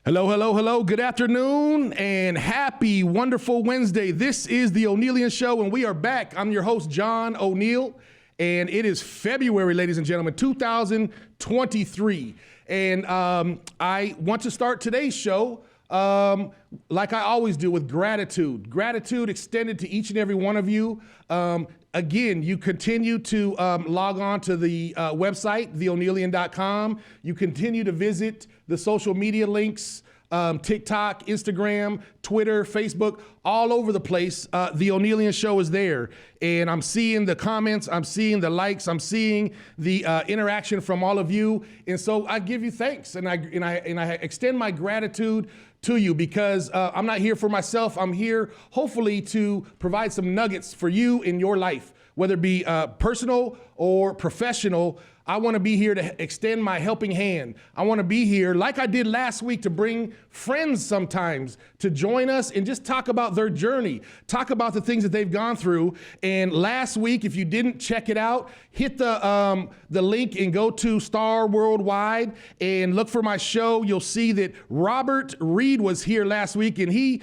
Hello, hello, hello. Good afternoon and happy, wonderful Wednesday. This is the Onealien Show, and we are back. I'm your host, John O'Neill, and it is February, ladies and gentlemen, 2023. And I want to start today's show like I always do, with gratitude. Gratitude extended to each and every one of you. Again, you continue to log on to the website, theonealien.com. You continue to visit the social media links, TikTok, Instagram, Twitter, Facebook, all over the place. The Onealien Show is there. And I'm seeing the comments, I'm seeing the likes, I'm seeing the interaction from all of you. And so I give you thanks, and I extend my gratitude to you, because I'm not here for myself. I'm here hopefully to provide some nuggets for you in your life, whether it be personal or professional. I want to be here to extend my helping hand. I want to be here, like I did last week, to bring friends sometimes to join us and just talk about their journey, talk about the things that they've gone through. And last week, if you didn't check it out, hit the link and go to Star Worldwide and look for my show. You'll see that Robert Reed was here last week, and he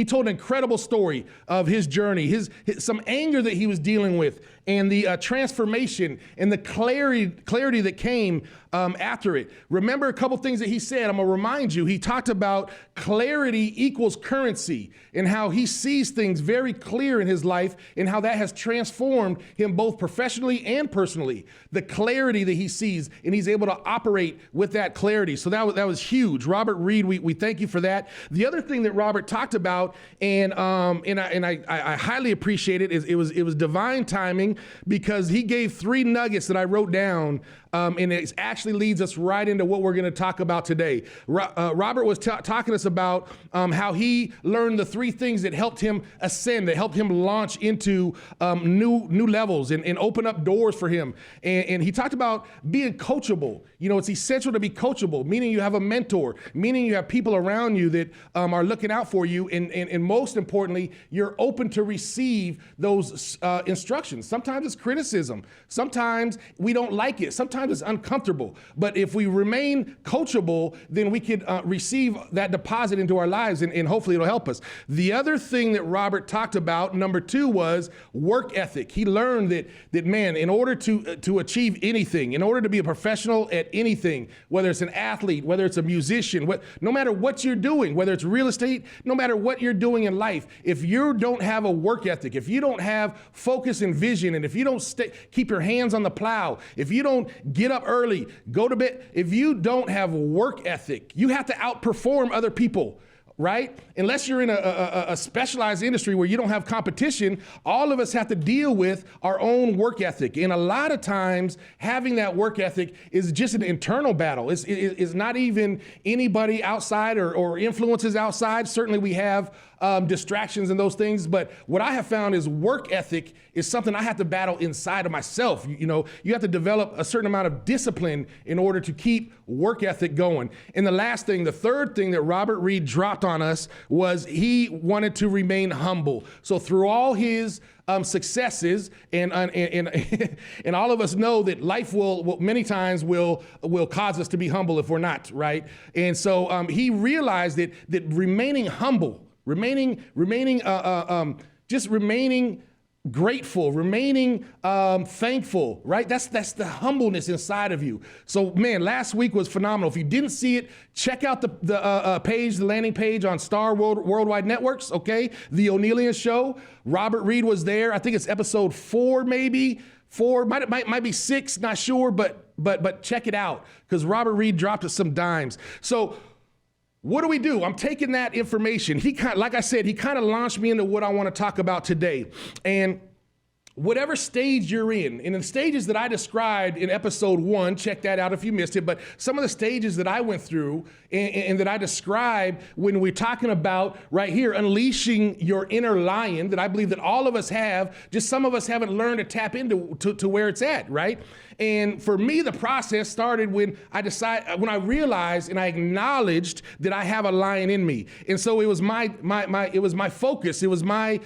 told an incredible story of his journey, his some anger that he was dealing with, and the transformation and the clarity that came after it. Remember a couple things that he said. I'm gonna remind you. He talked about clarity equals currency, and how he sees things very clear in his life, and how that has transformed him both professionally and personally. The clarity that he sees, and he's able to operate with that clarity. So that was huge. Robert Reed, we thank you for that. The other thing that Robert talked about, and I highly appreciate it, is it was divine timing, because he gave 3 nuggets that I wrote down, and it actually leads us right into what we're going to talk about today. Robert was talking to us about how he learned the 3 things that helped him ascend, that helped him launch into new levels and open up doors for him. And he talked about being coachable. You know, it's essential to be coachable, meaning you have a mentor, meaning you have people around you that are looking out for you. And most importantly, you're open to receive those instructions. Sometimes it's criticism. Sometimes we don't like it. Sometimes it's uncomfortable. But if we remain coachable, then we could receive that deposit into our lives, and hopefully it'll help us. The other thing that Robert talked about, number 2, was work ethic. He learned that man, in order to achieve anything, in order to be a professional at anything, whether it's an athlete, whether it's a musician, no matter what you're doing, whether it's real estate, no matter what you're doing in life, if you don't have a work ethic, if you don't have focus and vision, and if you don't keep your hands on the plow, if you don't get up early, go to bed, if you don't have work ethic, you have to outperform other people, right? Unless you're in a specialized industry where you don't have competition, all of us have to deal with our own work ethic. And a lot of times, having that work ethic is just an internal battle. It's not even anybody outside or influences outside. Certainly we have distractions and those things. But what I have found is work ethic is something I have to battle inside of myself. You know, you have to develop a certain amount of discipline in order to keep work ethic going. And the last thing, the third thing that Robert Reed dropped on us, was he wanted to remain humble. So through all his successes, and all of us know that life will many times will cause us to be humble if we're not, right? And so he realized that remaining humble, remaining grateful, remaining thankful, right? That's the humbleness inside of you. So man, last week was phenomenal. If you didn't see it, check out the landing page on Star Worldwide Networks, okay? The Onealien Show. Robert Reed was there. I think it's episode 4, maybe. 4, might be 6, not sure, but check it out, because Robert Reed dropped us some dimes. So what do? I'm taking that information. Like I said, he kind of launched me into what I want to talk about today. And whatever stage you're in the stages that I described in episode 1, check that out if you missed it, but some of the stages that I went through and that I described when we're talking about right here, unleashing your inner lion, that I believe that all of us have, just some of us haven't learned to tap into to where it's at, right? And for me, the process started when I realized and I acknowledged that I have a lion in me. And so it was my focus, it was my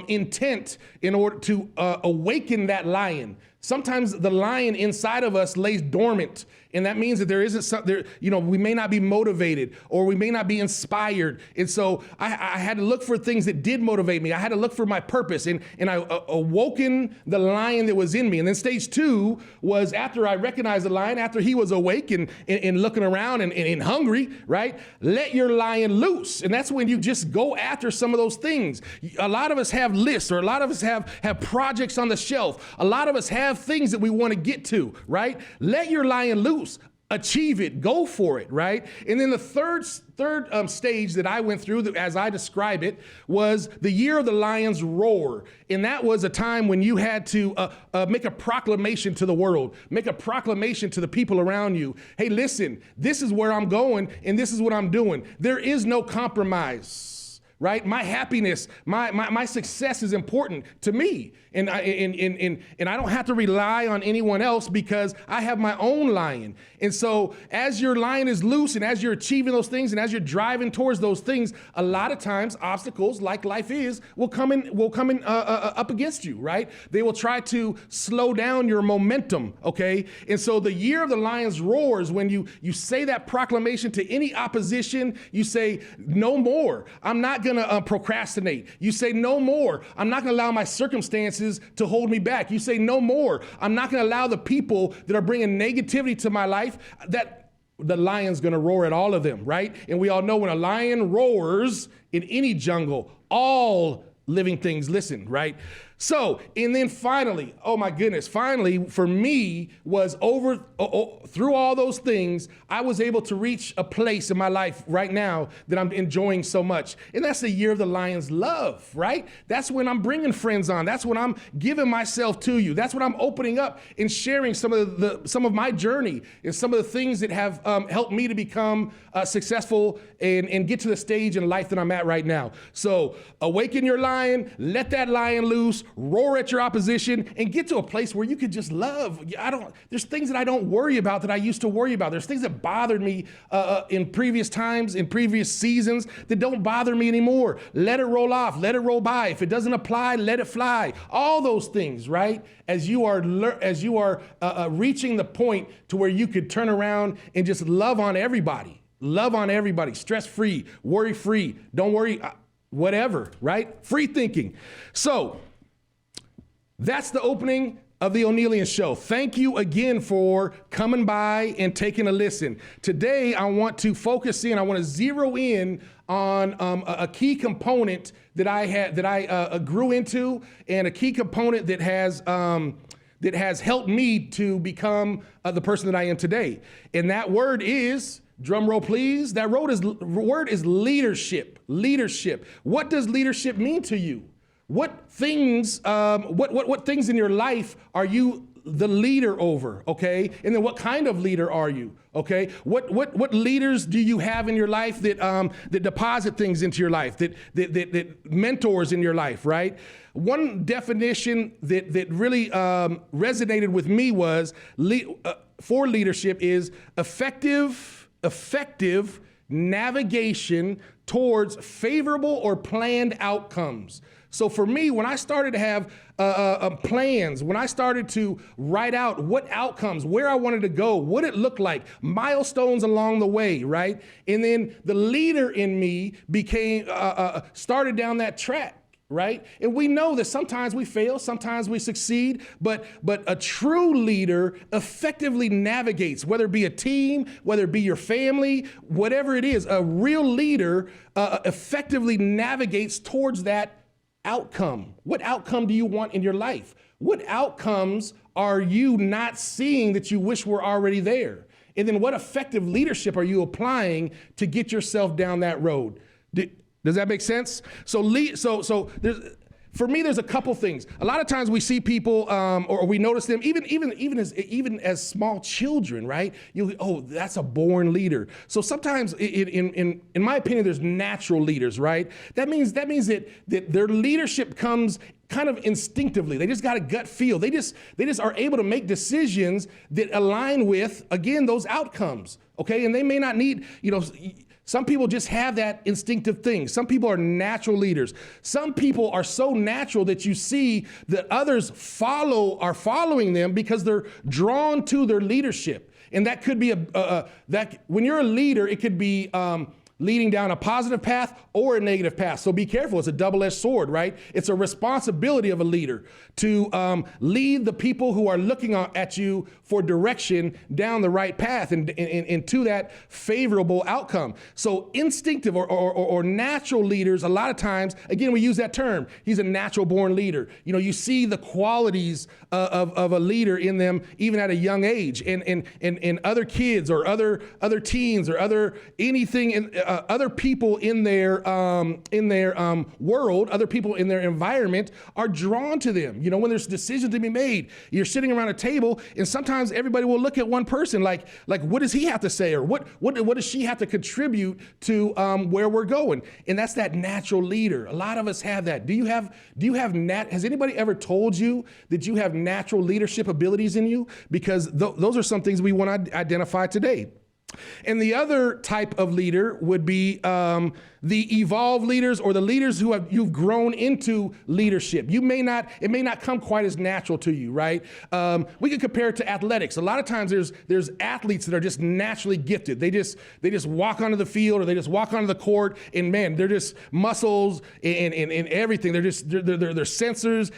intent in order to awaken that lion, Sometimes the lion inside of us lays dormant, and that means that there isn't we may not be motivated or we may not be inspired. And so I had to look for things that did motivate me. I had to look for my purpose, and I awoken the lion that was in me. And then stage 2 was after I recognized the lion, after he was awake and looking around and hungry, right? Let your lion loose. And that's when you just go after some of those things. A lot of us have lists, or a lot of us have projects on the shelf. A lot of us have things that we want to get to, right? Let your lion loose. Achieve it, go for it, right? And then the third stage that I went through, as I describe it, was the year of the lion's roar. And that was a time when you had to make a proclamation to the world, make a proclamation to the people around you. Hey, listen, this is where I'm going and this is what I'm doing. There is no compromise, right? My happiness, my success is important to me. And I don't have to rely on anyone else because I have my own lion. And so as your lion is loose and as you're achieving those things and as you're driving towards those things, a lot of times obstacles like life is will come in up against you, right? They will try to slow down your momentum, okay? And so the year of the lion's roars, when you say that proclamation to any opposition, you say, no more. I'm not gonna procrastinate. You say, no more. I'm not gonna allow my circumstances to hold me back. You say, no more. I'm not going to allow the people that are bringing negativity to my life, that the lion's going to roar at all of them, right? And we all know when a lion roars in any jungle, all living things listen, right? So, and then finally, oh my goodness, finally for me was through all those things, I was able to reach a place in my life right now that I'm enjoying so much. And that's the year of the lion's love, right? That's when I'm bringing friends on. That's when I'm giving myself to you. That's when I'm opening up and sharing some of my journey and some of the things that have helped me to become successful and get to the stage in life that I'm at right now. So awaken your lion, let that lion loose, roar at your opposition, and get to a place where you could just love. There's things that I don't worry about that I used to worry about. There's things that bothered me in previous times, in previous seasons, that don't bother me anymore. Let it roll off, let it roll by. If it doesn't apply, let it fly. All those things, right? As you are reaching the point to where you could turn around and just love on everybody. Love on everybody, stress-free, worry-free, don't worry, whatever, right? Free thinking. So that's the opening of the Onealien Show. Thank you again for coming by and taking a listen. Today, I want to focus in, I want to zero in on a key component that I grew into, and a key component that has helped me to become the person that I am today. And that word is, drum roll please, that word is leadership. Leadership. What does leadership mean to you? What things in your life are you the leader over, okay? And then what kind of leader are you, okay? What leaders do you have in your life that deposit things into your life, that mentors in your life, right? One definition that really resonated with me was for leadership is effective navigation towards favorable or planned outcomes. So for me, when I started to have plans, when I started to write out what outcomes, where I wanted to go, what it looked like, milestones along the way, right? And then the leader in me started down that track. Right? And we know that sometimes we fail, sometimes we succeed, but a true leader effectively navigates, whether it be a team, whether it be your family, whatever it is, a real leader effectively navigates towards that outcome. What outcome do you want in your life? What outcomes are you not seeing that you wish were already there? And then what effective leadership are you applying to get yourself down that road? Does that make sense? So for me, there's a couple things. A lot of times we see people, or we notice them, even as small children, right? That's a born leader. So sometimes, in my opinion, there's natural leaders, right? That means that their leadership comes kind of instinctively. They just got a gut feel. They just are able to make decisions that align with, again, those outcomes. Okay, and they may not need, Some people just have that instinctive thing. Some people are natural leaders. Some people are so natural that you see that others are following them because they're drawn to their leadership. And that could be that when you're a leader, it could be leading down a positive path or a negative path. So be careful. It's a double-edged sword, right? It's a responsibility of a leader to lead the people who are looking at you for direction down the right path and to that favorable outcome. So instinctive or natural leaders, a lot of times, again, we use that term. He's a natural born leader. You know, you see the qualities of a leader in them even at a young age, and other kids or other teens or other people in their world, other people in their environment are drawn to them. You know, when there's decisions to be made, you're sitting around a table, and sometimes everybody will look at one person like what does he have to say, or what does she have to contribute to where we're going? And that's that natural leader. A lot of us have that. Has anybody ever told you that you have natural leadership abilities in you? Because those are some things we want to identify today. And the other type of leader would be the evolved leaders, or the leaders you've grown into leadership. It may not come quite as natural to you, right? We could compare it to athletics. A lot of times there's athletes that are just naturally gifted. They just walk onto the field, or they just walk onto the court, and man, they're just muscles and everything. They're sensors,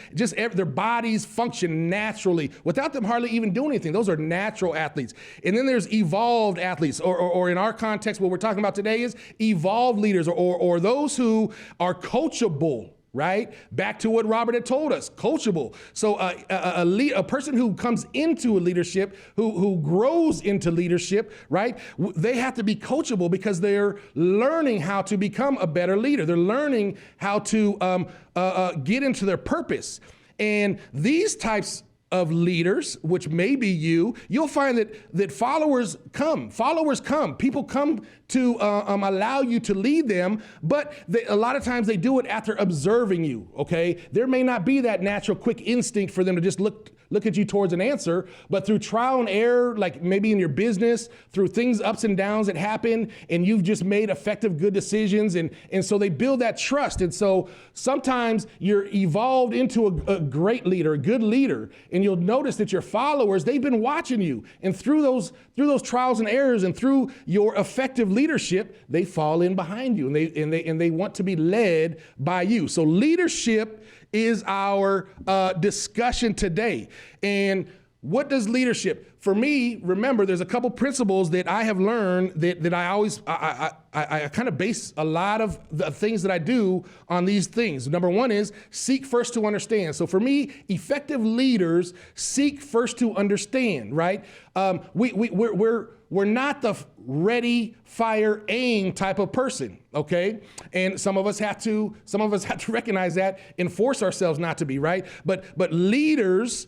their bodies function naturally without them hardly even doing anything. Those are natural athletes. And then there's evolved athletes, or in our context, what we're talking about today is evolved leaders, or those who are coachable, right? Back to what Robert had told us, coachable. So a person who comes into a leadership, who grows into leadership, right? They have to be coachable because they're learning how to become a better leader. They're learning how to get into their purpose. And these types of leaders, which may be you'll find that followers come. People come to allow you to lead them, but a lot of times they do it after observing you, okay? There may not be that natural quick instinct for them to just look at you towards an answer, but through trial and error, like maybe in your business, through things, ups and downs that happen, and you've just made effective, good decisions, and so they build that trust. And so sometimes you're evolved into a great leader, a good leader, and you'll notice that your followers, they've been watching you, and through those trials and errors and through your effective leadership, they fall in behind you, and they want to be led by you. So leadership is our discussion today. And what does leadership? For me, remember, there's a couple principles that I have learned that I kind of base a lot of the things that I do on these things. Number one is seek first to understand. So for me, effective leaders seek first to understand, right? We're not the ready, fire, aim type of person, okay? And some of us have to recognize that and force ourselves not to be, right? But leaders,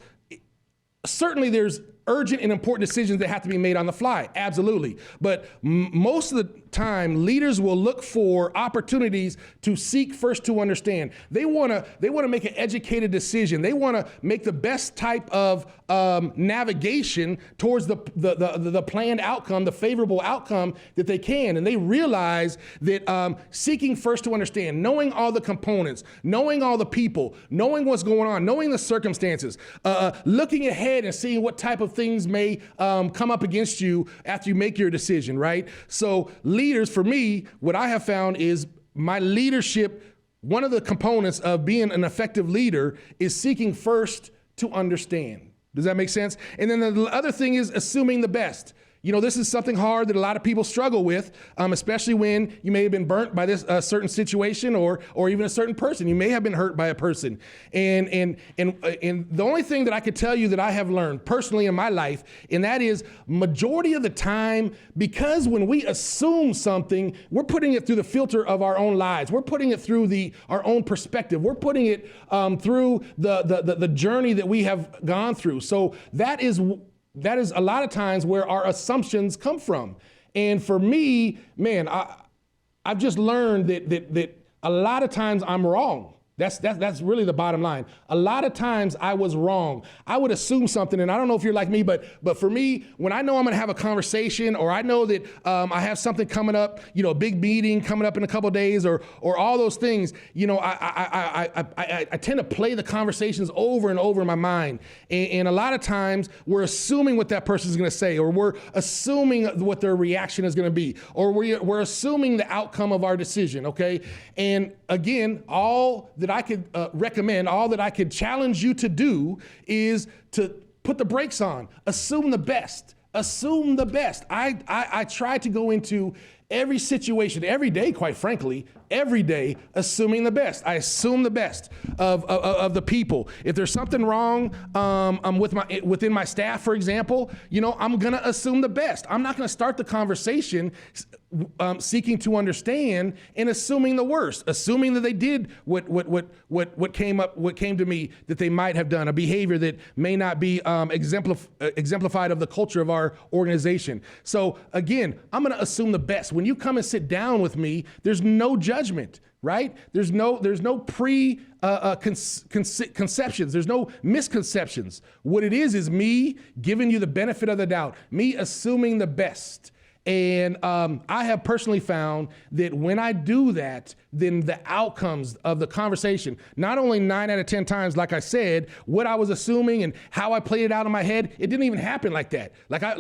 certainly there's urgent and important decisions that have to be made on the fly, absolutely. But most of the time, leaders will look for opportunities to seek first to understand. They want to make an educated decision. They want to make the best type of navigation towards the planned outcome, the favorable outcome that they can. And they realize that seeking first to understand, knowing all the components, knowing all the people, knowing what's going on, knowing the circumstances, looking ahead and seeing what type of things may come up against you after you make your decision, right? So leaders, for me, what I have found is my leadership, one of the components of being an effective leader is seeking first to understand. Does that make sense? And then the other thing is assuming the best. You know, this is something hard that a lot of people struggle with, especially when you may have been burnt by this certain situation or even a certain person. You may have been hurt by a person. And the only thing that I could tell you that I have learned personally in my life, and that is majority of the time, because when we assume something, we're putting it through the filter of our own lives. We're putting it through our own perspective. We're putting it through the journey that we have gone through. So that is a lot of times where our assumptions come from. And for me, man, I've just learned that a lot of times I'm wrong. That's really the bottom line. A lot of times I was wrong. I would assume something, and I don't know if you're like me, but for me, when I know I'm gonna have a conversation, or I know that I have something coming up, a big meeting coming up in a couple of days, or all those things, I tend to play the conversations over and over in my mind, and a lot of times we're assuming what that person's gonna say, or we're assuming what their reaction is gonna be, or we're assuming the outcome of our decision. Okay, and again, all that I could recommend, all that I could challenge you to do is to put the brakes on. Assume the best. Assume the best. I try to go into every situation, every day, quite frankly, every day, assuming the best. I assume the best of the people. If there's something wrong within my staff, for example, I'm gonna assume the best. I'm not gonna start the conversation seeking to understand and assuming the worst, assuming that they did what came to me that they might have done, a behavior that may not be exemplified of the culture of our organization. So again, I'm gonna assume the best. When you come and sit down with me, there's no judgment, right? There's no conceptions. There's no misconceptions. What it is me giving you the benefit of the doubt, me assuming the best. And I have personally found that when I do that, then the outcomes of the conversation, not only 9 out of 10 times, like I said, what I was assuming and how I played it out in my head, it didn't even happen like that. Like I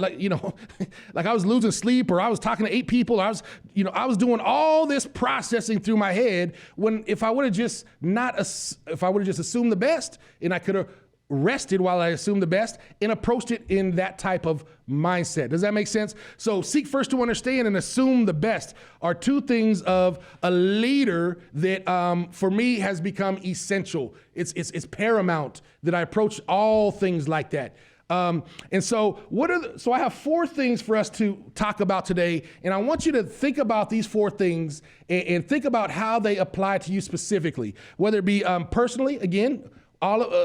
was losing sleep, or I was talking to 8 people. I was doing all this processing through my head, when if I would have just assumed the best, and I could have rested while I assumed the best and approached it in that type of mindset. Does that make sense? So seek first to understand and assume the best are two things of a leader that for me has become essential. It's paramount that I approach all things like that. And so so I have 4 things for us to talk about today, and I want you to think about these 4 things and think about how they apply to you specifically, whether it be personally. Again,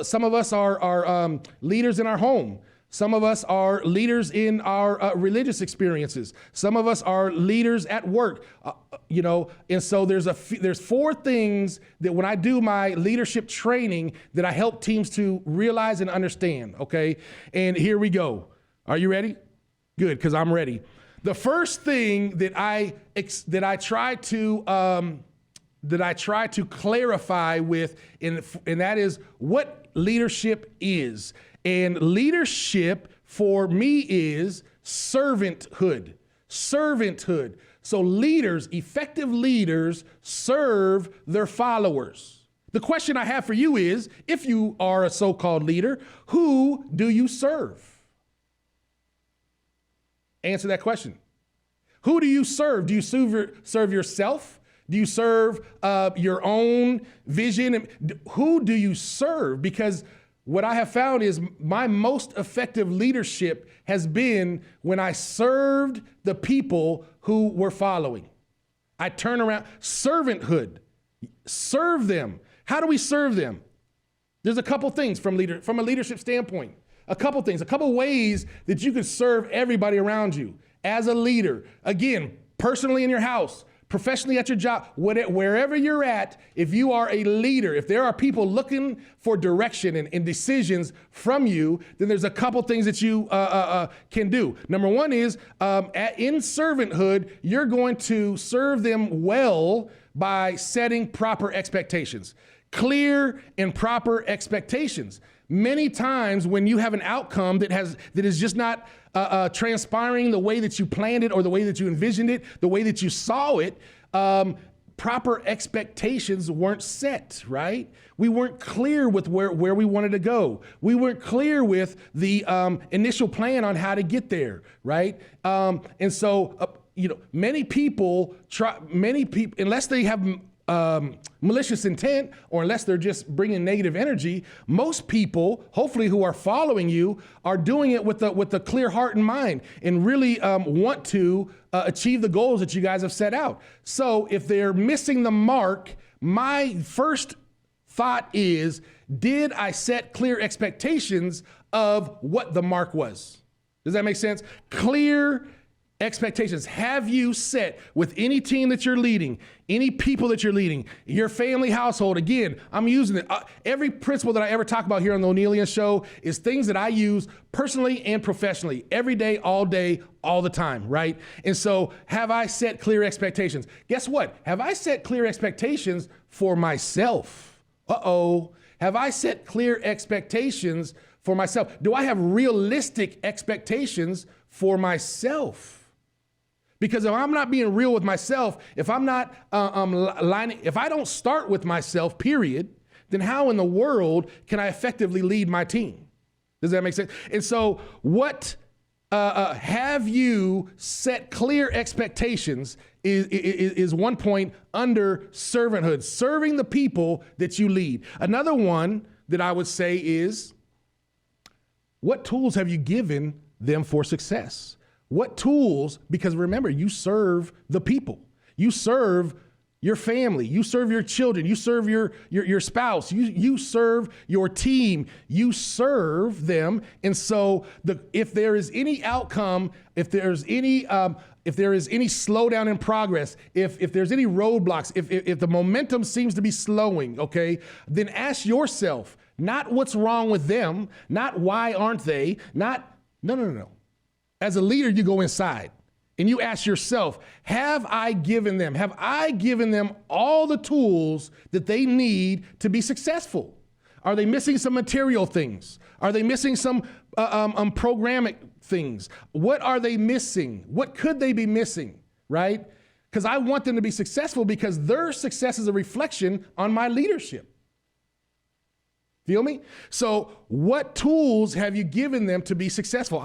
some of us are leaders in our home. Some of us are leaders in our religious experiences. Some of us are leaders at work. And so there's 4 things that when I do my leadership training that I help teams to realize and understand. Okay, and here we go. Are you ready? Good, because I'm ready. The first thing that I try to clarify with, and that is what leadership is. And leadership for me is servanthood. Servanthood. So leaders, effective leaders, serve their followers. The question I have for you is, if you are a so-called leader, who do you serve? Answer that question. Who do you serve? Do you serve yourself? Do you serve your own vision? Who do you serve? Because what I have found is my most effective leadership has been when I served the people who were following. I turn around. Servanthood. Serve them. How do we serve them? There's a couple things from a leadership standpoint. A couple things, a couple ways that you can serve everybody around you as a leader. Again, personally in your house, professionally at your job, wherever you're at, if you are a leader, if there are people looking for direction and decisions from you, then there's a couple things that you can do. Number one is in servanthood, you're going to serve them well by setting proper expectations, clear and proper expectations. Many times when you have an outcome that is just not transpiring the way that you planned it or the way that you envisioned it, the way that you saw it, proper expectations weren't set, right? We weren't clear with where we wanted to go. We weren't clear with the initial plan on how to get there, right? And so, many people, unless they have malicious intent, or unless they're just bringing negative energy, most people, hopefully, who are following you are doing it with a clear heart and mind and really want to achieve the goals that you guys have set out. So if they're missing the mark, my first thought is, did I set clear expectations of what the mark was? Does that make sense? Clear expectations have you set with any team that you're leading, any people that you're leading, your family household? Again, I'm using it. Every principle that I ever talk about here on the Onealien Show is things that I use personally and professionally every day, all the time, right? And so have I set clear expectations? Guess what? Have I set clear expectations for myself? Have I set clear expectations for myself? Do I have realistic expectations for myself? Because if I'm not being real with myself, if I'm not if I don't start with myself, period, then how in the world can I effectively lead my team? Does that make sense? And so what have you set clear expectations is one point under servanthood, serving the people that you lead. Another one that I would say is, what tools have you given them for success? What tools, because remember, you serve the people. You serve your family. You serve your children. You serve your spouse. You serve your team. You serve them. And so if there is any outcome, if there is any slowdown in progress, if there's any roadblocks, if the momentum seems to be slowing, okay, then ask yourself, not what's wrong with them, not why aren't they, no. As a leader, you go inside and you ask yourself, have I given them all the tools that they need to be successful? Are they missing some material things? Are they missing some programming things? What are they missing? What could they be missing, right? Because I want them to be successful because their success is a reflection on my leadership. Feel me? So what tools have you given them to be successful?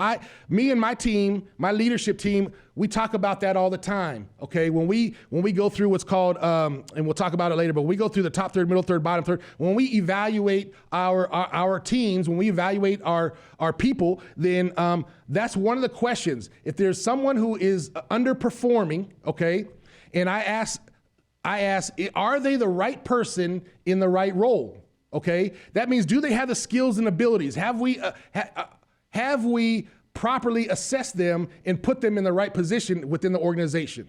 Me and my team, my leadership team, we talk about that all the time, okay? When we go through what's called, and we'll talk about it later, but we go through the top third, middle third, bottom third. When we evaluate our teams, when we evaluate our people, then that's one of the questions. If there's someone who is underperforming, okay, and I ask, are they the right person in the right role? Okay, that means, do they have the skills and abilities? Have we properly assessed them and put them in the right position within the organization?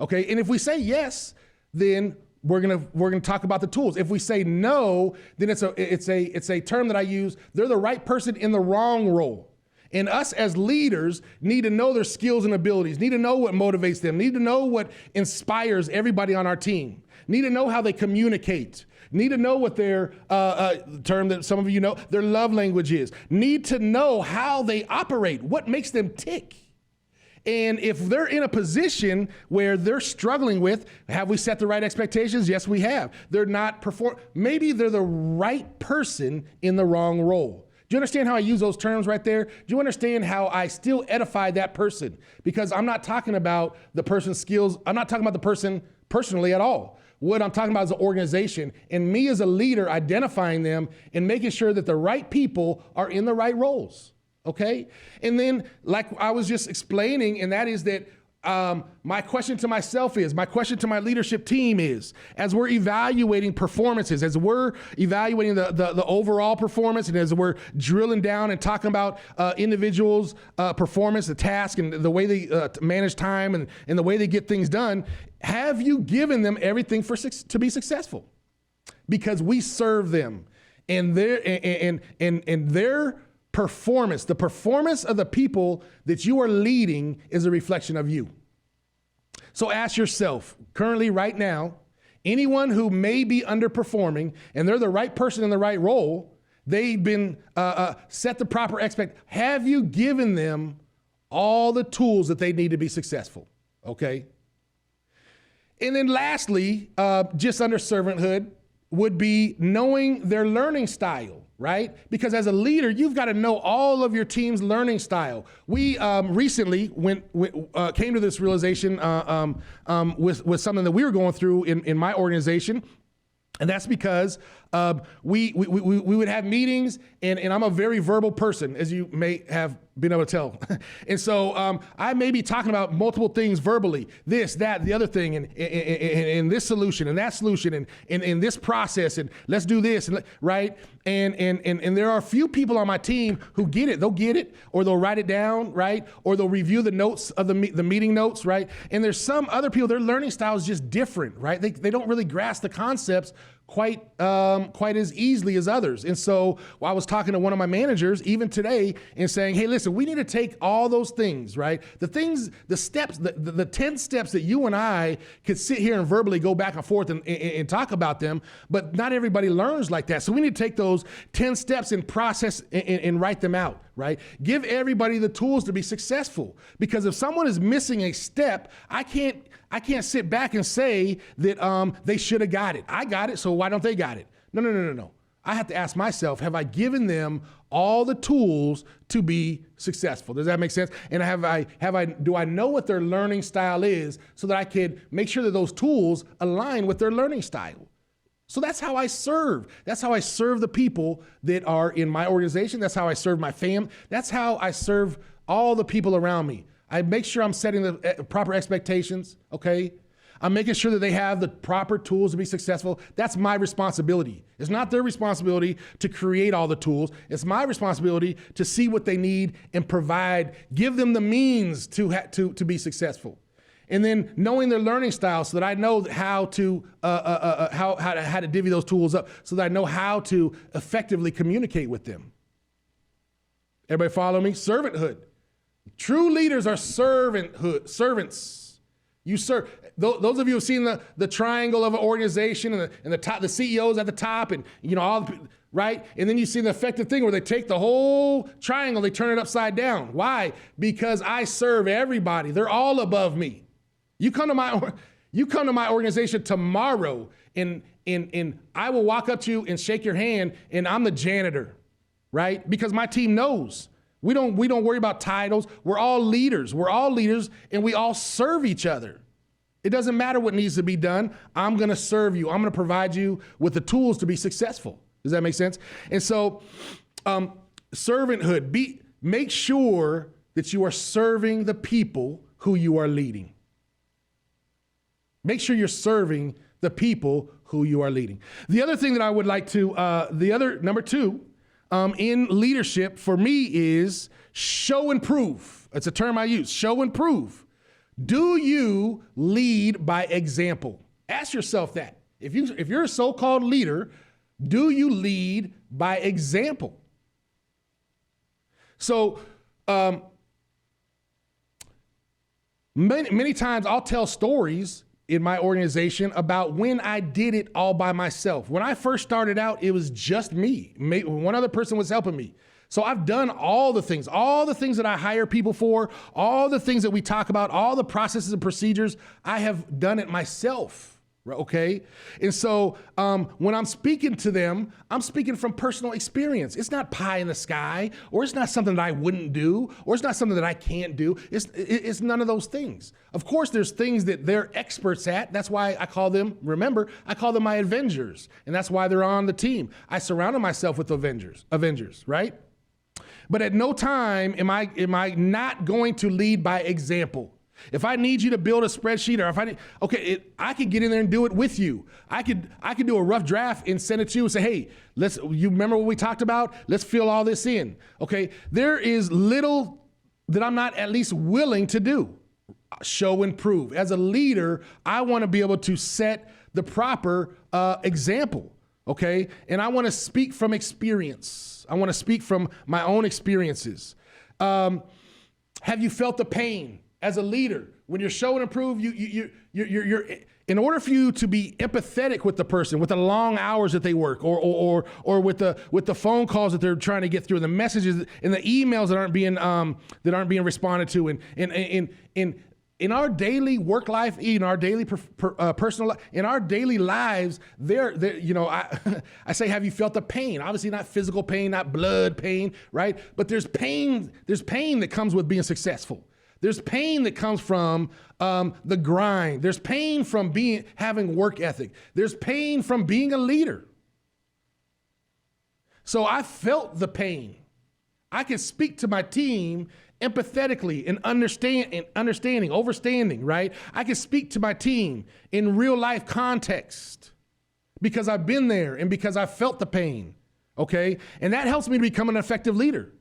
Okay, and if we say yes, then we're gonna talk about the tools. If we say no, then it's a term that I use. They're the right person in the wrong role. And us as leaders need to know their skills and abilities, need to know what motivates them, need to know what inspires everybody on our team, need to know how they communicate, need to know what their term that some of you know, their love language is, need to know how they operate, what makes them tick. And if they're in a position where they're struggling with, have we set the right expectations? Yes, we have. They're not maybe they're the right person in the wrong role. Do you understand how I use those terms right there? Do you understand how I still edify that person? Because I'm not talking about the person's skills. I'm not talking about the person personally at all. What I'm talking about is the organization and me as a leader identifying them and making sure that the right people are in the right roles, okay? And then, like I was just explaining, and that is that my question to myself is, my question to my leadership team is, as we're evaluating performances, as we're evaluating the overall performance, and as we're drilling down and talking about individuals' performance, the task, and the way they manage time and the way they get things done, have you given them everything to be successful? Because we serve them, and their performance, the performance of the people that you are leading is a reflection of you. So ask yourself, currently right now, anyone who may be underperforming and they're the right person in the right role, they've been set the proper have you given them all the tools that they need to be successful, okay? And then lastly, just under servanthood would be knowing their learning style, right? Because as a leader, you've got to know all of your team's learning style. We recently came to this realization with something that we were going through in my organization. And that's because we would have meetings, and I'm a very verbal person, as you may have been able to tell. And so I may be talking about multiple things verbally, this, that, the other thing, and this solution, and that solution, and this process, and let's do this, right? And there are a few people on my team who get it. They'll get it, or they'll write it down, right? Or they'll review the notes of the meeting notes, right? And there's some other people, their learning style is just different, right? They don't really grasp the concepts quite as easily as others. And so I was talking to one of my managers even today and saying, hey, listen, we need to take all those things, right? The steps, the 10 steps that you and I could sit here and verbally go back and forth and talk about them, but not everybody learns like that. So we need to take those 10 steps and process and write them out, right? Give everybody the tools to be successful. Because if someone is missing a step, I can't sit back and say that they should have got it. I got it, so why don't they got it? No. I have to ask myself, have I given them all the tools to be successful? Does that make sense? And do I know what their learning style is so that I could make sure that those tools align with their learning style? So that's how I serve. That's how I serve the people that are in my organization. That's how I serve my fam. That's how I serve all the people around me. I make sure I'm setting the proper expectations, okay? I'm making sure that they have the proper tools to be successful. That's my responsibility. It's not their responsibility to create all the tools. It's my responsibility to see what they need and provide, give them the means to be successful. And then knowing their learning style so that I know how to divvy those tools up, so that I know how to effectively communicate with them. Everybody follow me? Servanthood. True leaders are servants. You serve. Those of you who have seen the triangle of an organization and the CEOs at the top, and all the, right? And then you see the effective thing where they take the whole triangle, they turn it upside down. Why? Because I serve everybody. They're all above me. You come to my organization tomorrow, and I will walk up to you and shake your hand, and I'm the janitor, right? Because my team knows. We don't worry about titles. We're all leaders. And we all serve each other. It doesn't matter what needs to be done. I'm going to serve you. I'm going to provide you with the tools to be successful. Does that make sense? And so, servanthood. Make sure that you are serving the people who you are leading. Make sure you're serving the people who you are leading. The other thing that I would like to, number two, in leadership for me is show and prove. It's a term I use, show and prove. Do you lead by example? Ask yourself that. If you're a so-called leader, do you lead by example? So many times I'll tell stories in my organization about when I did it all by myself. When I first started out, it was just me. One other person was helping me. So I've done all the things that I hire people for, all the things that we talk about, all the processes and procedures, I have done it myself. Okay? And so when I'm speaking to them, I'm speaking from personal experience. It's not pie in the sky, or it's not something that I wouldn't do, or it's not something that I can't do. It's none of those things. Of course, there's things that they're experts at. That's why I call them my Avengers. And that's why they're on the team. I surrounded myself with Avengers, right? But at no time am I not going to lead by example. If I need you to build a spreadsheet, or I could get in there and do it with you. I could do a rough draft and send it to you and say, hey, you remember what we talked about? Let's fill all this in. Okay, there is little that I'm not at least willing to do. Show and prove. As a leader, I want to be able to set the proper example. Okay, and I want to speak from experience. I want to speak from my own experiences. Have you felt the pain? As a leader, when you're showing and prove, you're in order for you to be empathetic with the person, with the long hours that they work, or with the phone calls that they're trying to get through, and the messages and the emails that aren't being responded to, and in our daily work life, in our daily personal life, in our daily lives, I say, have you felt the pain? Obviously, not physical pain, not blood pain, right? But there's pain that comes with being successful. There's pain that comes from the grind. There's pain from having work ethic. There's pain from being a leader. So I felt the pain. I can speak to my team empathetically and understanding, right? I can speak to my team in real life context because I've been there and because I felt the pain, okay? And that helps me to become an effective leader.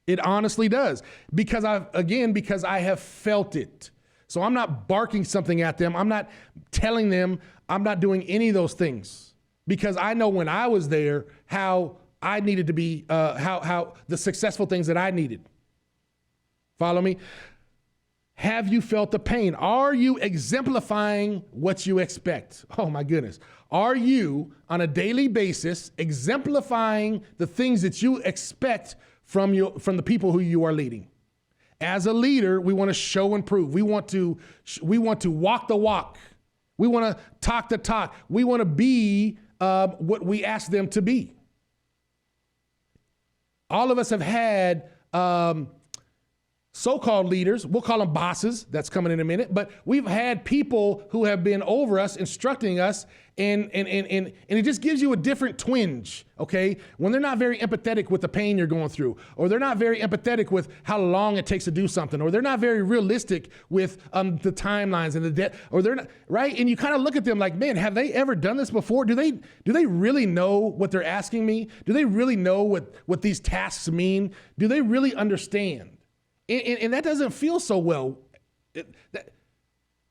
It honestly does because I have felt it. So I'm not barking something at them. I'm not telling them, I'm not doing any of those things because I know when I was there, how I needed to be, how the successful things that I needed. Follow me? Have you felt the pain? Are you exemplifying what you expect? Oh my goodness. Are you on a daily basis exemplifying the things that you expect from the people who you are leading? As a leader, we want to show and prove. We want to walk the walk. We want to talk the talk. We want to be what we ask them to be. All of us have had so-called leaders, we'll call them bosses, that's coming in a minute, but we've had people who have been over us, instructing us, and it just gives you a different twinge, okay? When they're not very empathetic with the pain you're going through, or they're not very empathetic with how long it takes to do something, or they're not very realistic with the timelines and the debt, or they're not, right? And you kind of look at them like, man, have they ever done this before? Do they really know what they're asking me? Do they really know what these tasks mean? Do they really understand? And that doesn't feel so well.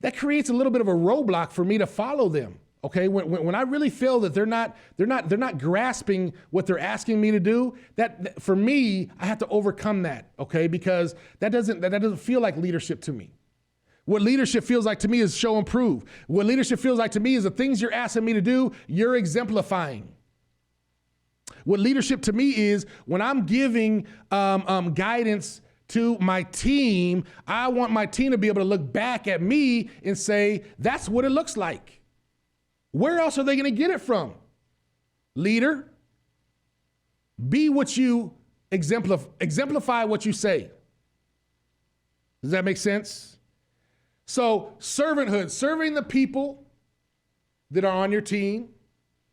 That creates a little bit of a roadblock for me to follow them. Okay, when I really feel that they're not grasping what they're asking me to do, that for me, I have to overcome that. Okay, because that doesn't feel like leadership to me. What leadership feels like to me is show and prove. What leadership feels like to me is the things you're asking me to do, you're exemplifying. What leadership to me is when I'm giving guidance to my team, I want my team to be able to look back at me and say, that's what it looks like. Where else are they going to get it from? Leader, be what you exemplify what you say. Does that make sense? So servanthood, serving the people that are on your team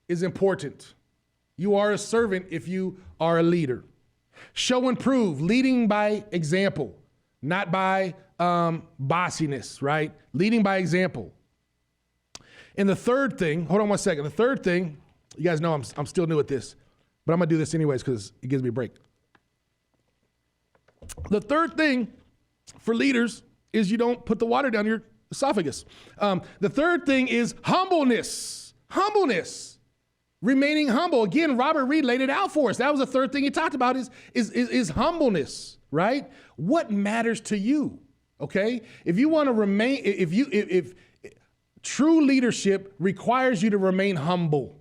is important. You are a servant if you are a leader. Show and prove, leading by example, not by bossiness, right? Leading by example. And the third thing, hold on one second. The third thing, you guys know I'm still new at this, but I'm going to do this anyways because it gives me a break. The third thing for leaders is you don't put the water down your esophagus. The third thing is humbleness. Humbleness. Remaining humble. Again, Robert Reed laid it out for us. That was the third thing he talked about is humbleness, right? What matters to you, okay? If you want to remain, if true leadership requires you to remain humble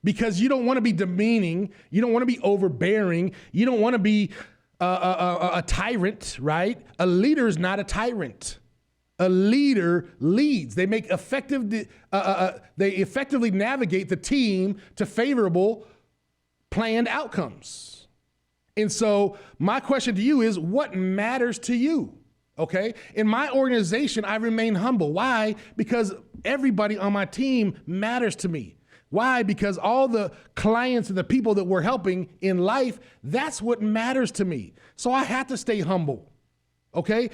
because you don't want to be demeaning, you don't want to be overbearing, you don't want to be a tyrant, right? A leader is not a tyrant. A leader leads. They make they effectively navigate the team to favorable planned outcomes. And so my question to you is, what matters to you? Okay. In my organization, I remain humble. Why? Because everybody on my team matters to me. Why? Because all the clients and the people that we're helping in life, that's what matters to me. So I have to stay humble. Okay.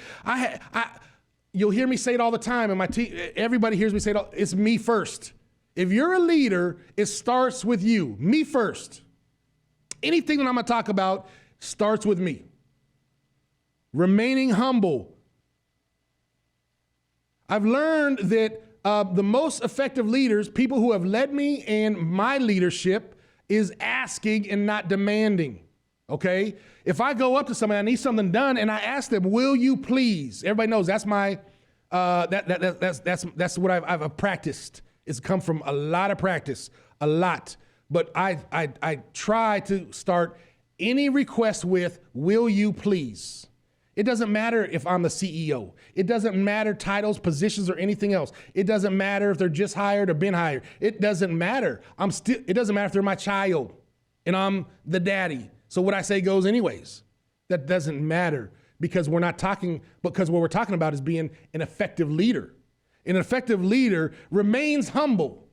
You'll hear me say it all the time, and my team, everybody hears me say it all, it's me first. If you're a leader, it starts with you, me first. Anything that I'm gonna talk about starts with me. Remaining humble. I've learned that the most effective leaders, people who have led me and my leadership, is asking and not demanding. Okay, if I go up to somebody, I need something done, and I ask them, "Will you please?" Everybody knows that's my that's what I've practiced. It's come from a lot of practice, a lot. But I try to start any request with, "Will you please?" It doesn't matter if I'm the CEO. It doesn't matter titles, positions, or anything else. It doesn't matter if they're just hired or been hired. It doesn't matter. It doesn't matter if they're my child and I'm the daddy. So what I say goes anyways. That doesn't matter. because because what we're talking about is being an effective leader. An effective leader remains humble,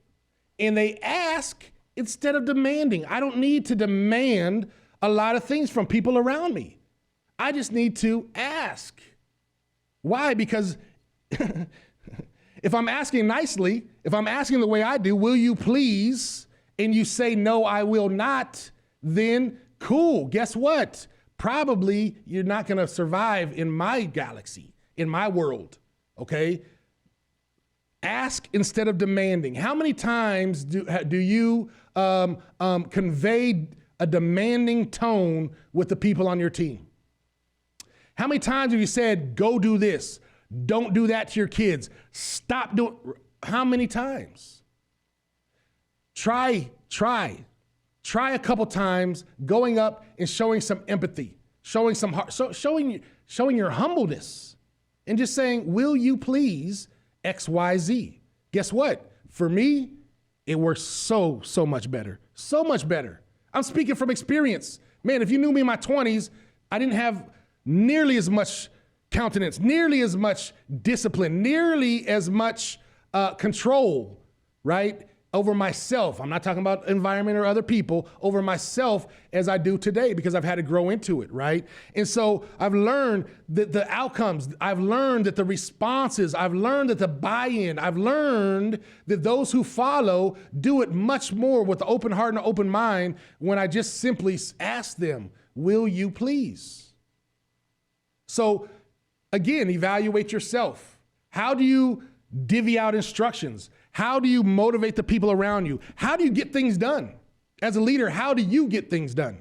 and they ask instead of demanding. I don't need to demand a lot of things from people around me. I just need to ask. Why? Because if I'm asking nicely, if I'm asking the way I do, will you please, and you say, no, I will not, then cool. Guess what? Probably you're not going to survive in my galaxy, in my world, okay? Ask instead of demanding. How many times do you convey a demanding tone with the people on your team? How many times have you said, go do this, don't do that to your kids, stop doing, how many times? Try a couple times going up and showing some empathy, showing some heart, showing your humbleness, and just saying, will you please X, Y, Z? Guess what? For me, it works so much better. So much better. I'm speaking from experience. Man, if you knew me in my 20s, I didn't have nearly as much countenance, nearly as much discipline, nearly as much control, right? Over myself. I'm not talking about environment or other people, over myself as I do today, because I've had to grow into it, right? And so I've learned that the outcomes, I've learned that the responses, I've learned that the buy-in, I've learned that those who follow do it much more with an open heart and an open mind when I just simply ask them, will you please? So again, evaluate yourself. How do you divvy out instructions? How do you motivate the people around you? How do you get things done? As a leader, how do you get things done?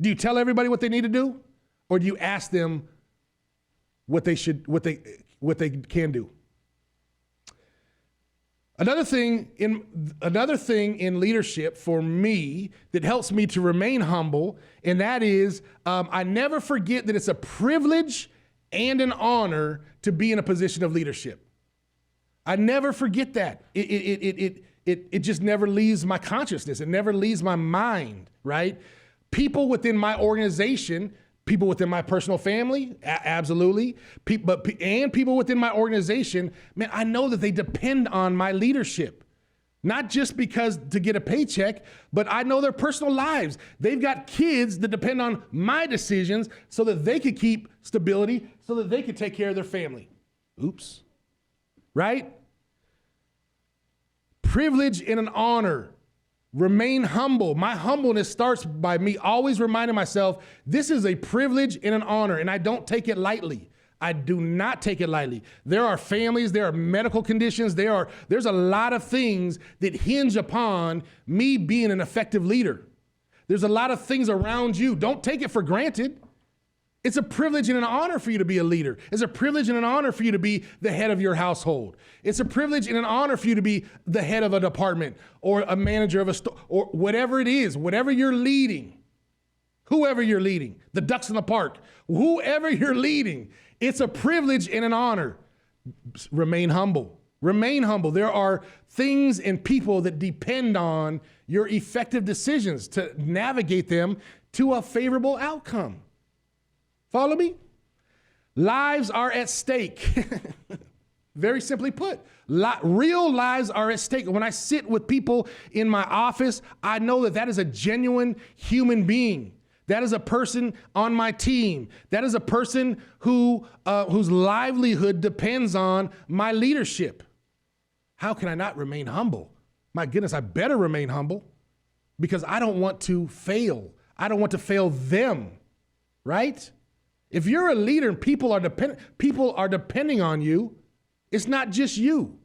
Do you tell everybody what they need to do? Or do you ask them what they can do? Another thing in leadership for me that helps me to remain humble, and that is I never forget that it's a privilege and an honor to be in a position of leadership. I never forget that. It just never leaves my consciousness. It never leaves my mind, right? People within my organization, people within my personal family, absolutely. And people within my organization, man, I know that they depend on my leadership. Not just because to get a paycheck, but I know their personal lives. They've got kids that depend on my decisions so that they could keep stability, so that they could take care of their family. Oops. Right? Privilege and an honor. Remain humble. My humbleness starts by me always reminding myself, this is a privilege and an honor, and I don't take it lightly. I do not take it lightly. There are families, there are medical conditions, there's a lot of things that hinge upon me being an effective leader. There's a lot of things around you. Don't take it for granted. It's a privilege and an honor for you to be a leader. It's a privilege and an honor for you to be the head of your household. It's a privilege and an honor for you to be the head of a department or a manager of a store or whatever it is, whatever you're leading, whoever you're leading, the ducks in the park, whoever you're leading, it's a privilege and an honor. Remain humble. Remain humble. There are things and people that depend on your effective decisions to navigate them to a favorable outcome. Follow me? Lives are at stake. Very simply put, real lives are at stake. When I sit with people in my office, I know that is a genuine human being. That is a person on my team. That is a person whose livelihood depends on my leadership. How can I not remain humble? My goodness, I better remain humble because I don't want to fail. I don't want to fail them, right? If you're a leader and people are depending on you, it's not just you.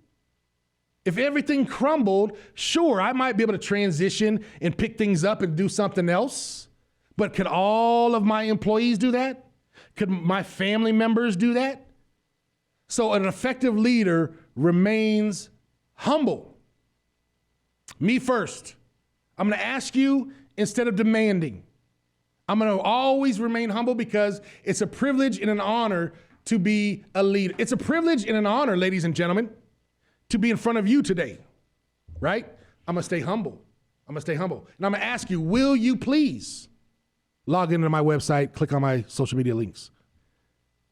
If everything crumbled, sure, I might be able to transition and pick things up and do something else. But could all of my employees do that? Could my family members do that? So an effective leader remains humble. Me first. I'm going to ask you instead of demanding. I'm going to always remain humble because it's a privilege and an honor to be a leader. It's a privilege and an honor, ladies and gentlemen, to be in front of you today, right? I'm going to stay humble. I'm going to stay humble. And I'm going to ask you, will you please log into my website, click on my social media links?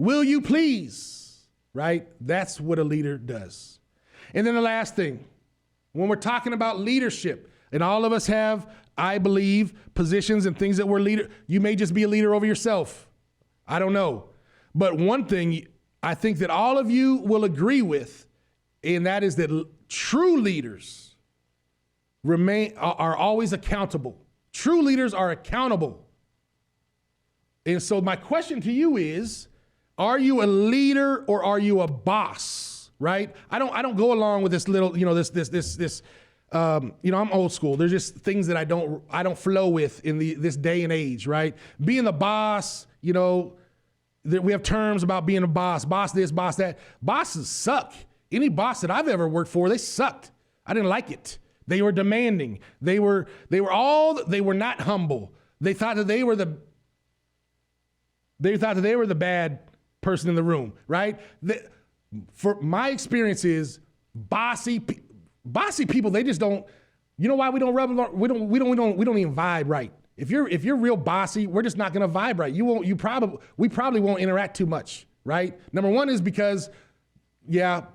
Will you please? Right? That's what a leader does. And then the last thing, when we're talking about leadership, and all of us have, I believe, positions and things that we're leader. You may just be a leader over yourself. I don't know. But one thing I think that all of you will agree with, and that is that true leaders are always accountable. True leaders are accountable. And so my question to you is, are you a leader or are you a boss? Right? I don't go along with this little, I'm old school. There's just things that I don't flow with in this day and age, right? Being the boss, we have terms about being a boss this, boss that. Bosses suck. Any boss that I've ever worked for, they sucked. I didn't like it. They were demanding. They were not humble. They thought that they were the bad person in the room, right? For my experience is bossy people, they just don't. You know why we don't we don't even vibe right. If you're real bossy, we're just not going to vibe right. We probably won't interact too much, right? Number one is because,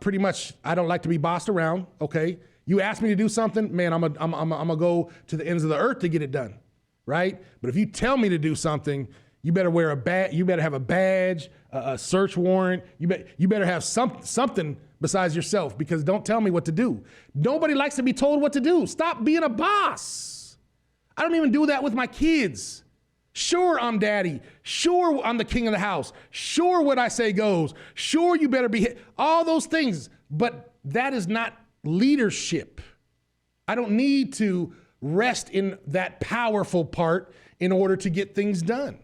pretty much I don't like to be bossed around. Okay, you ask me to do something, man, I'm gonna go to the ends of the earth to get it done, right? But if you tell me to do something, you better wear a badge. You better have a badge, a search warrant. You better have something besides yourself, because don't tell me what to do. Nobody likes to be told what to do. Stop being a boss. I don't even do that with my kids. Sure, I'm daddy. Sure, I'm the king of the house. Sure, what I say goes. Sure, you better be all those things. But that is not leadership. I don't need to rest in that powerful part in order to get things done.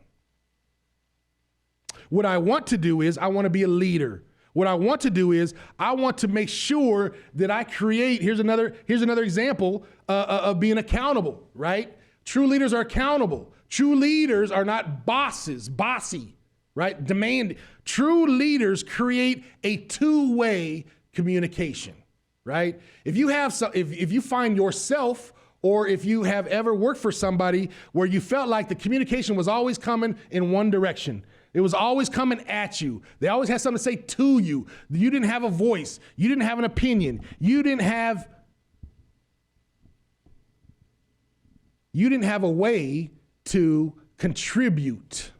What I want to do is I want to be a leader. What I want to do is I want to make sure that I create, here's another example of being accountable, right? True leaders are accountable. True leaders are not bossy, right? Demand. True leaders create a two-way communication, right? If you find yourself, or if you have ever worked for somebody where you felt like the communication was always coming in one direction, it was always coming at you. They always had something to say to you. You didn't have a voice. You didn't have an opinion. You didn't have a way to contribute,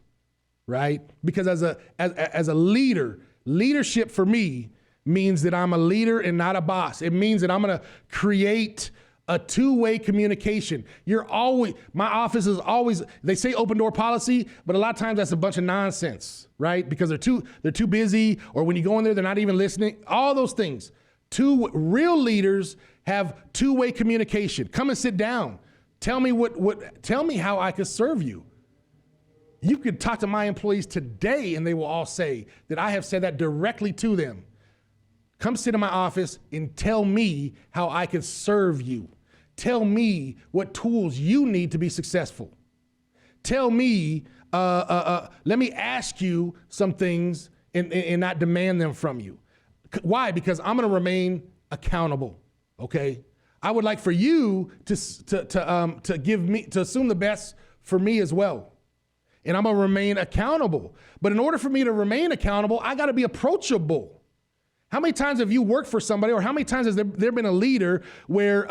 right? Because as a leader, leadership for me means that I'm a leader and not a boss. It means that I'm going to create a two-way communication. My office is always, they say open door policy, but a lot of times that's a bunch of nonsense, right? Because they're too busy, or when you go in there, they're not even listening. All those things. Real leaders have two-way communication. Come and sit down. Tell me tell me how I could serve you. You could talk to my employees today and they will all say that I have said that directly to them. Come sit in my office and tell me how I can serve you. Tell me what tools you need to be successful. Tell me, let me ask you some things and not demand them from you. Why? Because I'm going to remain accountable. Okay. I would like for you to assume the best for me as well. And I'm going to remain accountable. But in order for me to remain accountable, I got to be approachable. How many times have you worked for somebody, or how many times has there been a leader where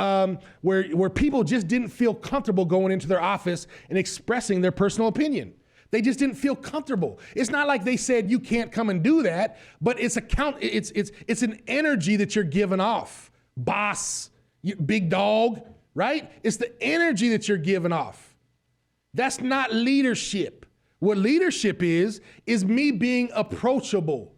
people just didn't feel comfortable going into their office and expressing their personal opinion? They just didn't feel comfortable. It's not like they said you can't come and do that, but it's an energy that you're giving off. Boss, big dog, right? It's the energy that you're giving off. That's not leadership. What leadership is me being approachable.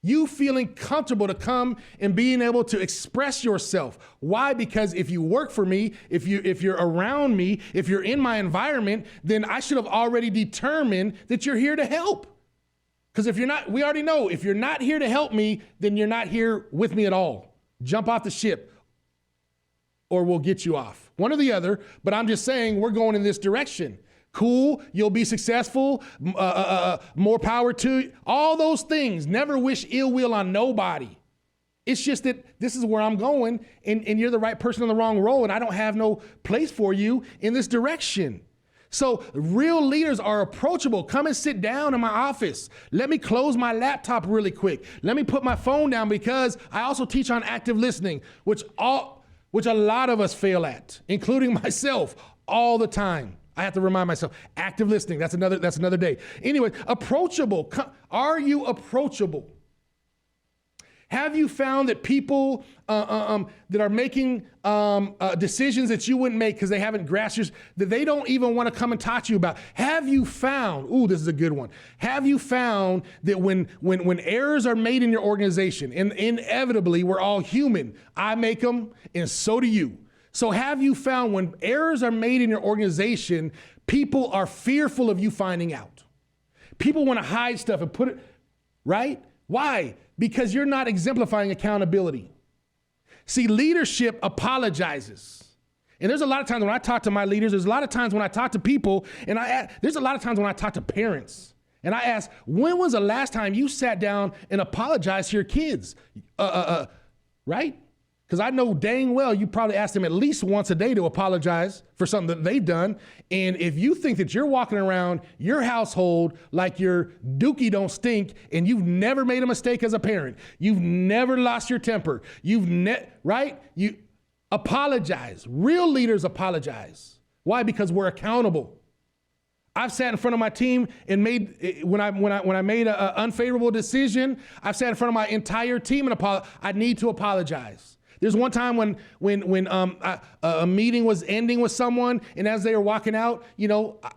You feeling comfortable to come and being able to express yourself. Why? Because if you work for me, if you're around me, if you're in my environment, then I should have already determined that you're here to help. Because we already know, if you're not here to help me, then you're not here with me at all. Jump off the ship or we'll get you off. One or the other, but I'm just saying we're going in this direction. Cool, you'll be successful, more power to you. All those things. Never wish ill will on nobody. It's just that this is where I'm going, and you're the right person in the wrong role, and I don't have no place for you in this direction. So real leaders are approachable. Come and sit down in my office. Let me close my laptop really quick. Let me put my phone down, because I also teach on active listening, which a lot of us fail at, including myself, all the time. I have to remind myself, active listening, that's another day. Anyway, approachable. Are you approachable? Have you found that people that are making decisions that you wouldn't make because they haven't grasped that they don't even want to come and talk to you about? Have you found, this is a good one. Have you found that when errors are made in your organization, and inevitably we're all human, I make them and so do you. So have you found when errors are made in your organization, people are fearful of you finding out? People want to hide stuff and put it, right? Why? Because you're not exemplifying accountability. See, leadership apologizes. And there's a lot of times when I talk to my leaders, there's a lot of times when I talk to people, and there's a lot of times when I talk to parents, and I ask, when was the last time you sat down and apologized to your kids? Right? Because I know dang well you probably asked them at least once a day to apologize for something that they've done. And if you think that you're walking around your household like your dookie don't stink, and you've never made a mistake as a parent, you've never lost your temper, right? You apologize. Real leaders apologize. Why? Because we're accountable. I've sat in front of my team and when I made an unfavorable decision, I've sat in front of my entire team and I need to apologize. There's one time when a meeting was ending with someone, and as they were walking out,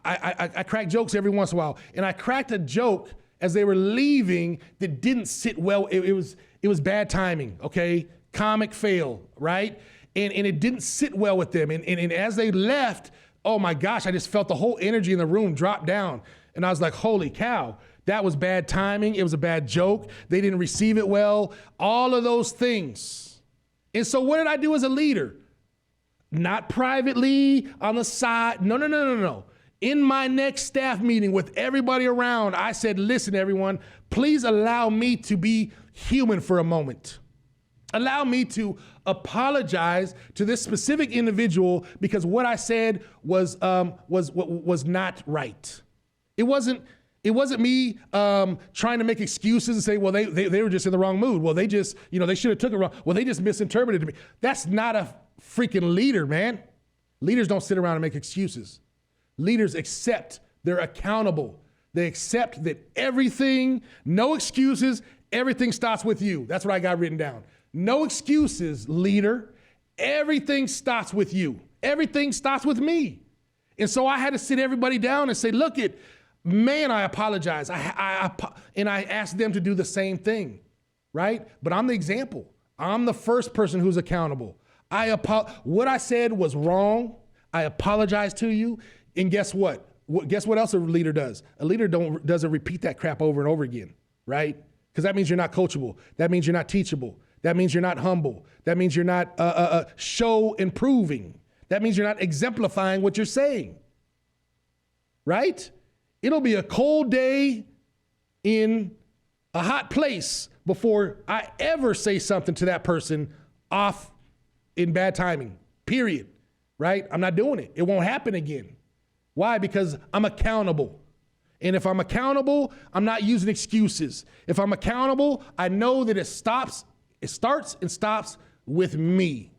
I crack jokes every once in a while, and I cracked a joke as they were leaving that didn't sit well. It was bad timing, okay? Comic fail, right? And it didn't sit well with them. And as they left, oh my gosh, I just felt the whole energy in the room drop down. And I was like, holy cow, that was bad timing. It was a bad joke. They didn't receive it well. All of those things. And so what did I do as a leader? Not privately, on the side. No. In my next staff meeting with everybody around, I said, listen, everyone, please allow me to be human for a moment. Allow me to apologize to this specific individual because what I said was not right. It wasn't me trying to make excuses and say, well, they were just in the wrong mood. Well, they just, they should have took it wrong. Well, they just misinterpreted me. That's not a freaking leader, man. Leaders don't sit around and make excuses. Leaders accept, they're accountable. They accept that everything, no excuses, everything starts with you. That's what I got written down. No excuses, leader. Everything starts with you. Everything starts with me. And so I had to sit everybody down and say, look it, man, I apologize. And I asked them to do the same thing, right? But I'm the example. I'm the first person who's accountable. What I said was wrong. I apologize to you. And guess what? Guess what else a leader does? A leader doesn't repeat that crap over and over again, right? Because that means you're not coachable. That means you're not teachable. That means you're not humble. That means you're not show improving. That means you're not exemplifying what you're saying, right? It'll be a cold day in a hot place before I ever say something to that person off in bad timing, period, right? I'm not doing it. It won't happen again. Why? Because I'm accountable. And if I'm accountable, I'm not using excuses. If I'm accountable, I know that it starts and stops with me.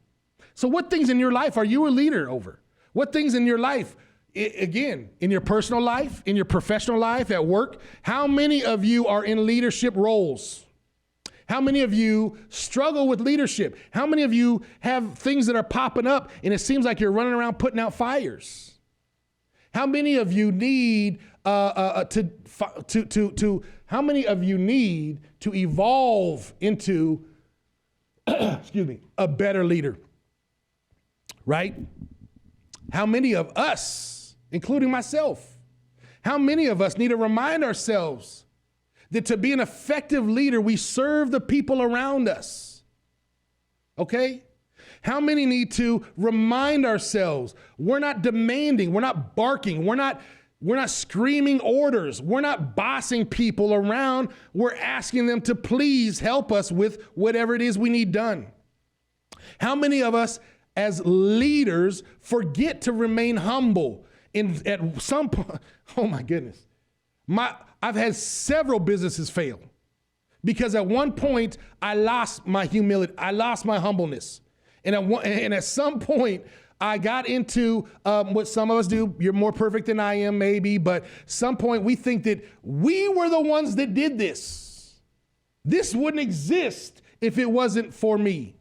So what things in your life are you a leader over? What things in your life, again, in your personal life, in your professional life, at work, how many of you are in leadership roles? How many of you struggle with leadership? How many of you have things that are popping up and it seems like you're running around putting out fires? How many of you need how many of you need to evolve into a better leader, right? How many of us, including myself, how many of us need to remind ourselves that to be an effective leader, we serve the people around us, okay? How many need to remind ourselves we're not demanding, we're not barking, we're not screaming orders. We're not bossing people around. We're asking them to please help us with whatever it is we need done. How many of us as leaders forget to remain humble At some point, oh my goodness, I've had several businesses fail because at one point I lost my humility, I lost my humbleness, and at some point I got into what some of us do. You're more perfect than I am, maybe, but some point we think that we were the ones that did this. This wouldn't exist if it wasn't for me.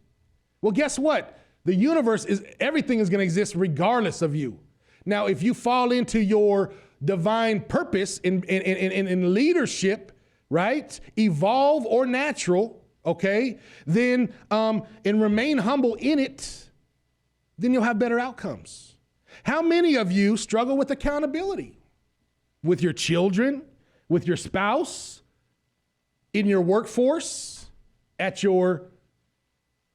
Well, guess what? The universe everything is going to exist regardless of you. Now, if you fall into your divine purpose in leadership, right? Evolve or natural, okay? Then, and remain humble in it, then you'll have better outcomes. How many of you struggle with accountability? With your children, with your spouse, in your workforce, at your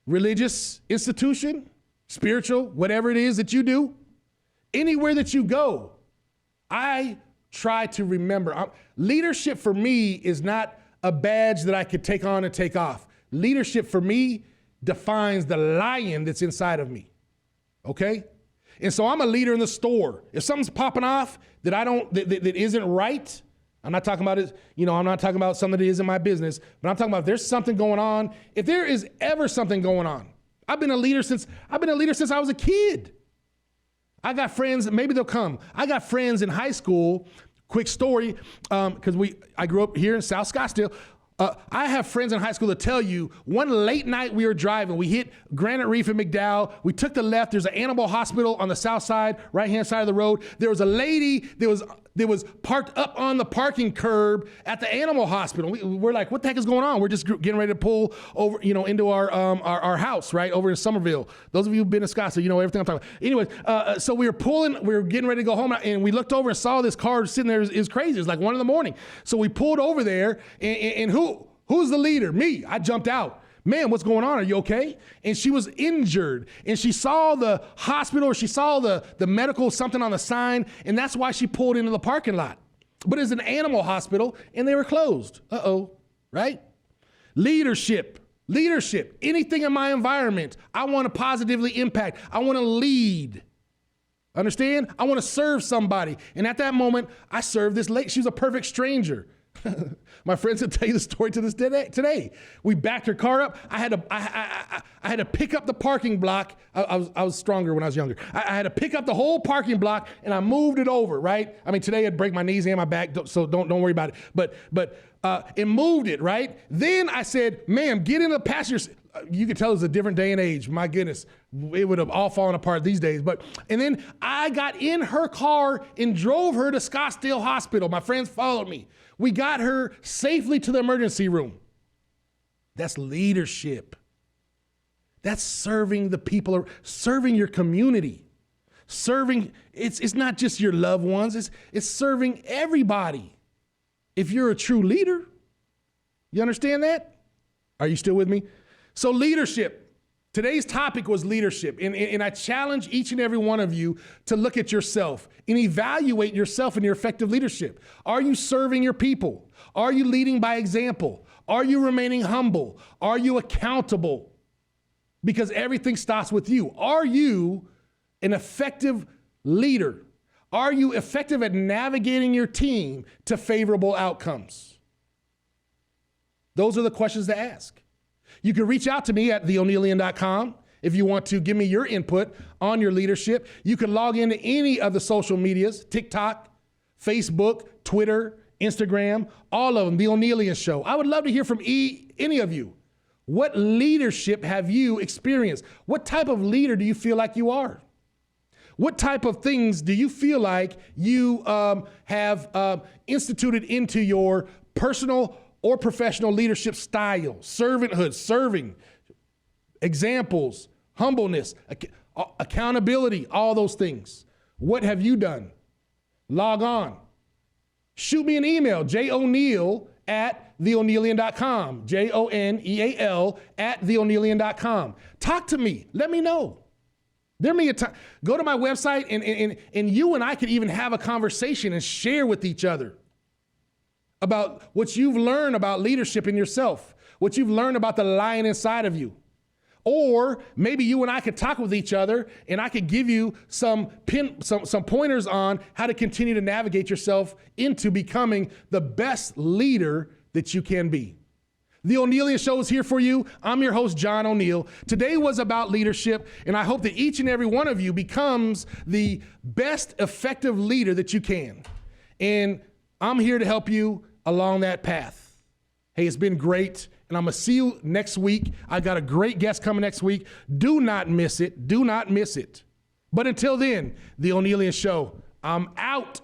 religious institution, spiritual, whatever it is that you do, anywhere that you go, I try to remember. Leadership for me is not a badge that I could take on and take off. Leadership for me defines the lion that's inside of me. Okay? And so I'm a leader in the store. If something's popping off that isn't right, I'm not talking about it, I'm not talking about something that is in my business, but I'm talking about if there's something going on. If there is ever something going on, I've been a leader since I was a kid. I got friends, maybe they'll come. I got friends in high school, quick story, because I grew up here in South Scottsdale. I have friends in high school that tell you one late night we were driving, we hit Granite Reef and McDowell, we took the left, there's an animal hospital on the south side, right-hand side of the road. There was a lady that was parked up on the parking curb at the animal hospital. We're like, what the heck is going on? We're just getting ready to pull over, into our house, right, over in Somerville. Those of you who've been to Scottsdale, you know everything I'm talking about. Anyways, so we were getting ready to go home, and we looked over and saw this car sitting there. It was crazy. It was like 1 a.m. So we pulled over there, and who's the leader? Me. I jumped out. Man, what's going on? Are you okay? And she was injured, and she saw the hospital, or she saw the medical something on the sign, and that's why she pulled into the parking lot. But it's an animal hospital, and they were closed. Right? Leadership, anything in my environment, I want to positively impact. I want to lead. Understand? I want to serve somebody. And at that moment, I served this lady. She was a perfect stranger. My friends will tell you the story to this day. Today, we backed her car up. I had to pick up the parking block. I was stronger when I was younger. I had to pick up the whole parking block, and I moved it over. Right? I mean, today I'd break my knees and my back, so don't worry about it. But it moved it. Right? Then I said, "Ma'am, get in the passenger." You could tell it was a different day and age. My goodness, it would have all fallen apart these days. And then I got in her car and drove her to Scottsdale Hospital. My friends followed me. We got her safely to the emergency room. That's leadership. That's serving the people, serving your community. Serving, it's not just your loved ones, it's serving everybody. If you're a true leader, you understand that? Are you still with me? So leadership. Today's topic was leadership, and I challenge each and every one of you to look at yourself and evaluate yourself and your effective leadership. Are you serving your people? Are you leading by example? Are you remaining humble? Are you accountable? Because everything starts with you. Are you an effective leader? Are you effective at navigating your team to favorable outcomes? Those are the questions to ask. You can reach out to me at theonealien.com if you want to give me your input on your leadership. You can log into any of the social medias, TikTok, Facebook, Twitter, Instagram, all of them, The Onealien Show. I would love to hear from any of you. What leadership have you experienced? What type of leader do you feel like you are? What type of things do you feel like you have instituted into your personal or professional leadership style? Servanthood, serving, examples, humbleness, accountability, all those things. What have you done? Log on. Shoot me an email, joneal@theonealien.com, JONEAL @theonealien.com. Talk to me. Let me know. There may be a time. Go to my website, and you and I could even have a conversation and share with each other about what you've learned about leadership in yourself, what you've learned about the lion inside of you. Or maybe you and I could talk with each other and I could give you some pointers on how to continue to navigate yourself into becoming the best leader that you can be. The Onealien Show is here for you. I'm your host, John O'Neill. Today was about leadership, and I hope that each and every one of you becomes the best effective leader that you can. And I'm here to help you along that path. Hey, it's been great, and I'm going to see you next week. I got a great guest coming next week. Do not miss it. Do not miss it. But until then, the Onealien Show, I'm out.